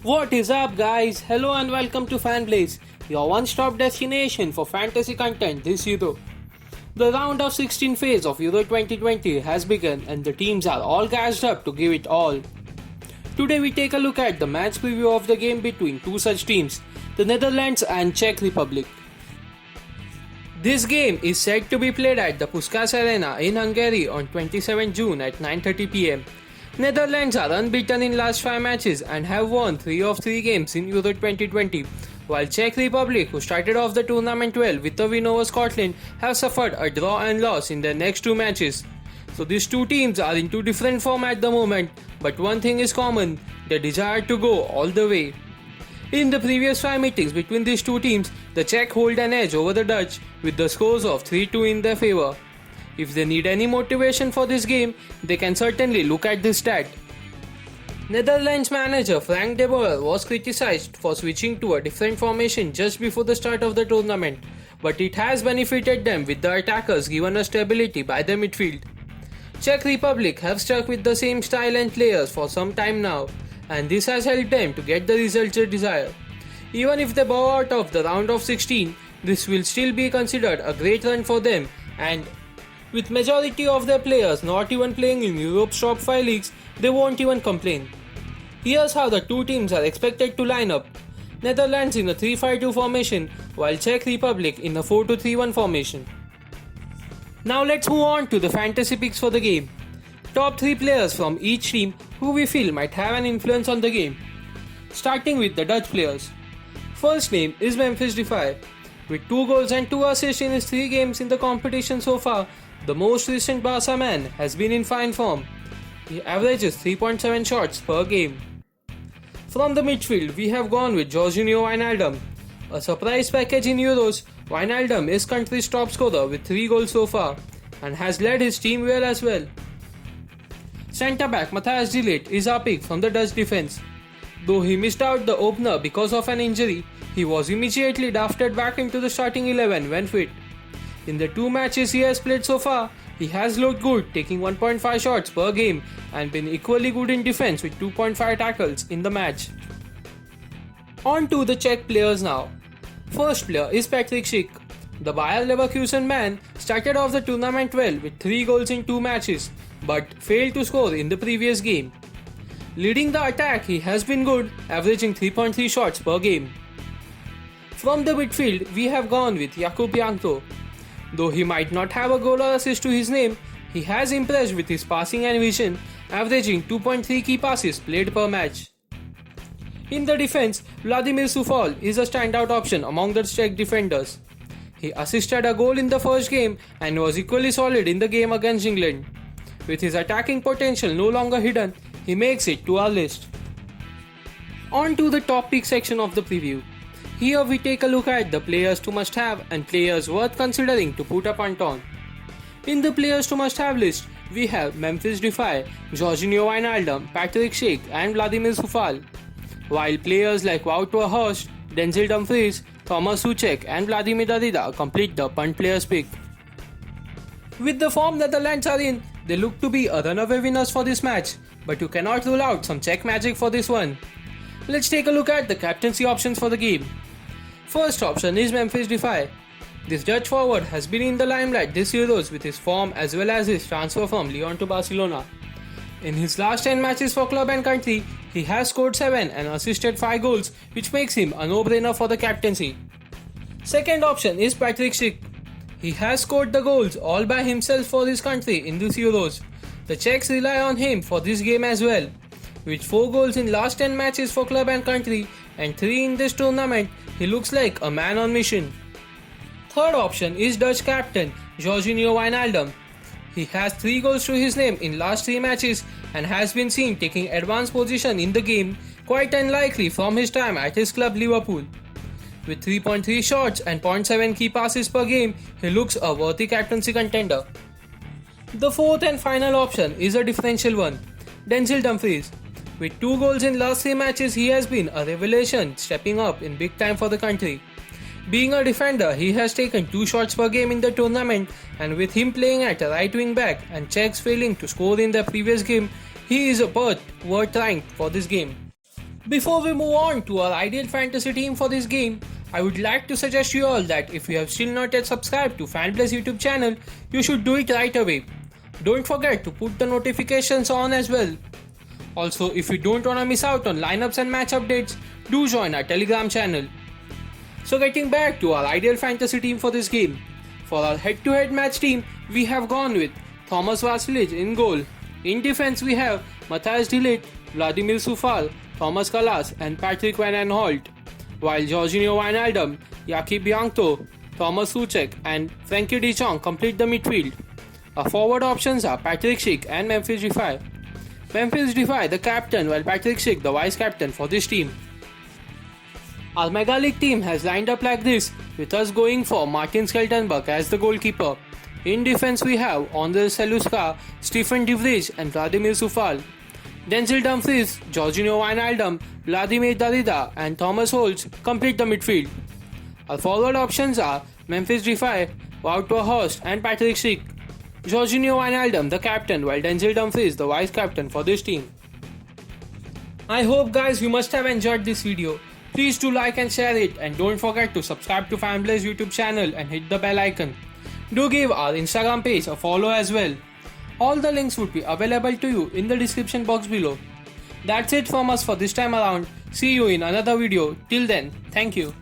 What is up, guys? Hello and welcome to FanBlaze, your one-stop destination for fantasy content this Euro. The round of 16 phase of Euro 2020 has begun and the teams are all gassed up to give it all. Today we take a look at the match preview of the game between two such teams, the Netherlands and Czech Republic. This game is said to be played at the Puskás Arena in Hungary on 27 June at 9:30 pm. Netherlands are unbeaten in last 5 matches and have won 3 of 3 games in Euro 2020, while Czech Republic, who started off the tournament well with a win over Scotland, have suffered a draw and loss in their next 2 matches. So these two teams are in two different form at the moment, but one thing is common, the desire to go all the way. In the previous 5 meetings between these two teams, the Czech hold an edge over the Dutch with the scores of 3-2 in their favour. If they need any motivation for this game, they can certainly look at this stat. Netherlands manager Frank de Boer was criticised for switching to a different formation just before the start of the tournament, but it has benefited them with the attackers given a stability by the midfield. Czech Republic have stuck with the same style and players for some time now, and this has helped them to get the results they desire. Even if they bow out of the round of 16, this will still be considered a great run for them, and with majority of their players not even playing in Europe's top 5 leagues, they won't even complain. Here's how the two teams are expected to line up. Netherlands in a 3-5-2 formation, while Czech Republic in a 4-2-3-1 formation. Now let's move on to the fantasy picks for the game. Top 3 players from each team who we feel might have an influence on the game. Starting with the Dutch players. First name is Memphis Depay. With 2 goals and 2 assists in his 3 games in the competition so far, the most recent Barca man has been in fine form. He averages 3.7 shots per game. From the midfield, we have gone with Georginio Wijnaldum. A surprise package in Euros, Wijnaldum is country's top scorer with 3 goals so far and has led his team well as well. Centre-back Matthijs de Ligt is our pick from the Dutch defence. Though he missed out the opener because of an injury, he was immediately drafted back into the starting 11 when fit. In the 2 matches he has played so far, he has looked good, taking 1.5 shots per game and been equally good in defense with 2.5 tackles in the match. On to the Czech players now. First player is Patrick Schick. The Bayer Leverkusen man started off the tournament well with 3 goals in 2 matches, but failed to score in the previous game. Leading the attack, he has been good, averaging 3.3 shots per game. From the midfield, we have gone with Jakub Jankto. Though he might not have a goal or assist to his name, he has impressed with his passing and vision, averaging 2.3 key passes played per match. In the defense, Vladimir Coufal is a standout option among the Czech defenders. He assisted a goal in the first game and was equally solid in the game against England. With his attacking potential no longer hidden, he makes it to our list. On to the top pick section of the preview. Here we take a look at the players to must have and players worth considering to put a punt on. In the players to must have list, we have Memphis Depay, Georginio Wijnaldum, Patrick Schick and Vladimir Coufal. While players like Wout Weghorst, Denzel Dumfries, Thomas Soucek and Vladimir Darida complete the punt players pick. With the form that the Netherlands are in, they look to be a runaway winners for this match, but you cannot rule out some Czech magic for this one. Let's take a look at the captaincy options for the game. First option is Memphis Depay. This Dutch forward has been in the limelight this Euros with his form as well as his transfer from Lyon to Barcelona. In his last 10 matches for club and country, he has scored 7 and assisted 5 goals, which makes him a no-brainer for the captaincy. Second option is Patrick Schick. He has scored the goals all by himself for his country in this Euros. The Czechs rely on him for this game as well. With 4 goals in last 10 matches for club and country and 3 in this tournament, he looks like a man on mission. Third option is Dutch captain Georginio Wijnaldum. He has 3 goals to his name in last 3 matches and has been seen taking advanced position in the game, quite unlikely from his time at his club Liverpool. With 3.3 shots and 0.7 key passes per game, he looks a worthy captaincy contender. The fourth and final option is a differential one, Denzel Dumfries. With 2 goals in last 3 matches, he has been a revelation, stepping up in big time for the country. Being a defender, he has taken 2 shots per game in the tournament, and with him playing at a right wing back and Czechs failing to score in their previous game, he is a berth worth trying for this game. Before we move on to our ideal fantasy team for this game, I would like to suggest you all that if you have still not yet subscribed to FanBlaze YouTube channel, you should do it right away. Don't forget to put the notifications on as well. Also, if you don't wanna miss out on lineups and match updates, do join our Telegram channel. So getting back to our ideal fantasy team for this game. For our head-to-head match team, we have gone with Thomas Vasilic in goal. In defense, we have Matthias de Ligt, Vladimir Coufal, Thomas Kalas and Patrick Van Aanholt, while Jorginho Wijnaldum, Jakub Jankto, Thomas Soucek and Frankie de Jong complete the midfield. Our forward options are Patrick Schick and Memphis Depay. Memphis Depay the captain while Patrick Schick the vice captain for this team. Our Mega League team has lined up like this, with us going for Martin Skeltenberg as the goalkeeper. In defense we have Andres Seluska, Stefan de Vrij and Vladimir Coufal. Denzel Dumfries, Jorginho Wijnaldum, Vladimir Darida and Thomas Holtz complete the midfield. Our forward options are Memphis Depay, Wout Weghorst and Patrick Schick. Jorginho Wijnaldum the captain while Denzel Dumfries the vice captain for this team. I hope guys you must have enjoyed this video. Please do like and share it and don't forget to subscribe to FanBlaze YouTube channel and hit the bell icon. Do give our Instagram page a follow as well. All the links would be available to you in the description box below. That's it from us for this time around. See you in another video. Till then, thank you.